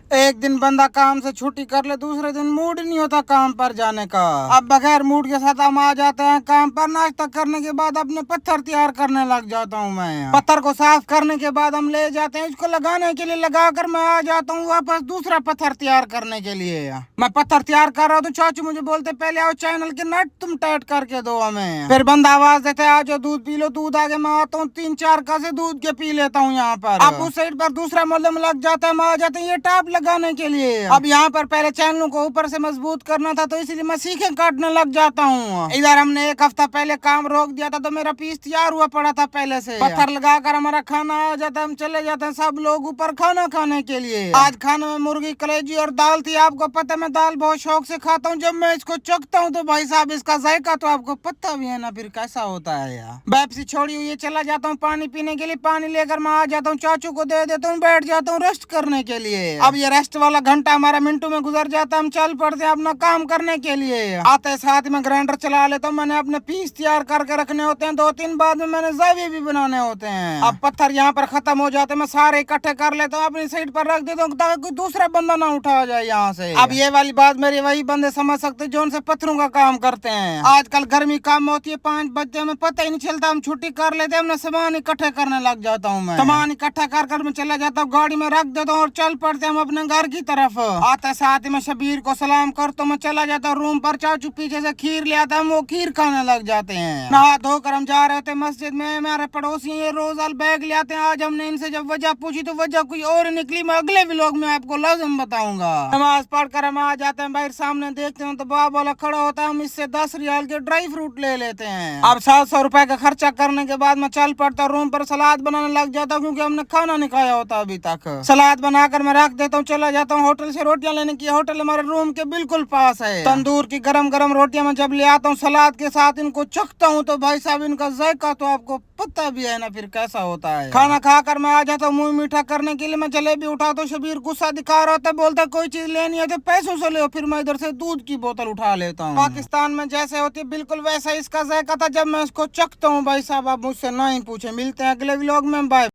एक दिन बंदा काम से छुट्टी कर ले, दूसरे दिन मूड नहीं होता काम पर जाने का। अब बगैर मूड के साथ हम आ जाते हैं काम पर। नाश्ता करने के बाद अपने पत्थर तैयार करने लग जाता हूँ मैं। पत्थर को साफ करने के बाद हम ले जाते हैं, इसको लगाने के लिए लगा कर मैं आ जाता हूँ वापस दूसरा पत्थर तैयार करने के लिए। मैं पत्थर तैयार कर रहा हूँ तो चाचू मुझे बोलते पहले आओ चैनल के नट तुम टाइट करके दो हमें। फिर बंदा आवाज देते है आ जाओ दूध पी लो। दूध आगे मैं आता हूँ, 3-4 कासे दूध के पी लेता हूँ यहाँ पर। अब उस साइड पर दूसरा मलम लग जाता है, मैं आ जाते हैं ये टाप लगाने के लिए। अब यहाँ पर पहले चैनलों को ऊपर से मजबूत करना था तो इसलिए मैं सीखे काटने लग जाता हूँ। इधर हमने एक हफ्ता पहले काम रोक दिया था तो मेरा पीस तैयार हुआ पड़ा था पहले से। पत्थर लगाकर हमारा खाना आ जाता है, हम चले जाते हैं सब लोग ऊपर खाना खाने के लिए। आज खाने में मुर्गी कलेजी और दाल थी। आपको पता है मैं दाल बहुत शौक से खाता हूँ। जब मैं इसको चखता हूँ तो भाई साहब इसका जायका तो आपको पता भी है ना फिर कैसा होता है यार। बैप्सी छोड़ी हुई है, चला जाता हूँ पानी पीने के लिए। पानी लेकर मैं आ जाता हूँ, चाचू को दे देता हूँ, बैठ जाता हूँ रेस्ट करने के लिए। अब ये रेस्ट वाला घंटा हमारा मिनटों में गुजर जाता है, हम चल पड़ते हैं अपना काम करने के लिए। आते साथ में ग्राइंडर चला लेता हूँ। मैंने अपने पीस तैयार करके रखने होते हैं, 2-3 बाद में मैंने जावी भी बनाने होते हैं। अब पत्थर यहाँ पर खत्म हो जाते हैं, मैं सारे इकट्ठे कर लेता हूँ, अपनी साइड पर रख देता हूँ ताकि कोई दूसरा बंदा ना उठा जाए यहाँ से। अब ये वाली बात मेरी वही बंदे समझ सकते जो उनसे पत्थरों का काम करते हैं। आजकल गर्मी कम होती है, 5 बजे में पता ही नहीं चलता, हम छुट्टी कर लेते हैं, अपना सामान इकट्ठे करने लग जाता हूँ मैं। सामान इकट्ठा कर मैं चला जाता हूँ, गाड़ी में रख देता हूँ और चल पड़ते हम अपने घर की तरफ। आता साथ ही में शबीर को सलाम कर तो मैं चला जाता हूँ रूम पर। चाचू पीछे से खीर ले आता, हम वो खीर खाने लग जाते हैं। नहा धोकर हम जा रहे थे मस्जिद में। हमारे पड़ोसी ये रोज बैग ले आते हैं। आज हमने इनसे जब वजह पूछी तो वजह कोई और निकली। मैं अगले व्लॉग में आपको लाजम बताऊंगा। नमाज पढ़कर हम आ जाते हैं, बाहर सामने देखते हैं तो बाप वाला खड़ा होता है, हम इससे 10 रियाल के ड्राई फ्रूट ले लेते हैं। अब 700 रुपए का खर्चा करने के बाद मैं चल पड़ता हूँ रूम पर, सलाद बनाने लग जाता हूँ क्योंकि हमने खाना नहीं खाया होता अभी तक। सलाद बनाकर मैं रख देता हूँ, चला जाता हूँ होटल से रोटियां लेने की। होटल हमारे रूम के बिल्कुल पास है। तंदूर की गरम गरम रोटियां मैं जब ले आता हूँ सलाद के साथ इनको चखता हूँ तो भाई साहब इनका जायका तो आपको पता भी है ना फिर कैसा होता है। खाना खाकर मैं आ जाता हूँ मुंह मीठा करने के लिए। मैं जलेबी उठाता हूँ, शबीर गुस्सा दिखा रहा होता है, बोलता कोई चीज लेनी है तो पैसों से ले। फिर मैं इधर से दूध की बोतल उठा लेता हूँ। पाकिस्तान में जैसे होती है बिल्कुल वैसा इसका जायका था जब मैं इसको चखता हूँ। भाई साहब आप मुझसे ना ही पूछे। मिलते हैं अगले व्लॉग में, बाय।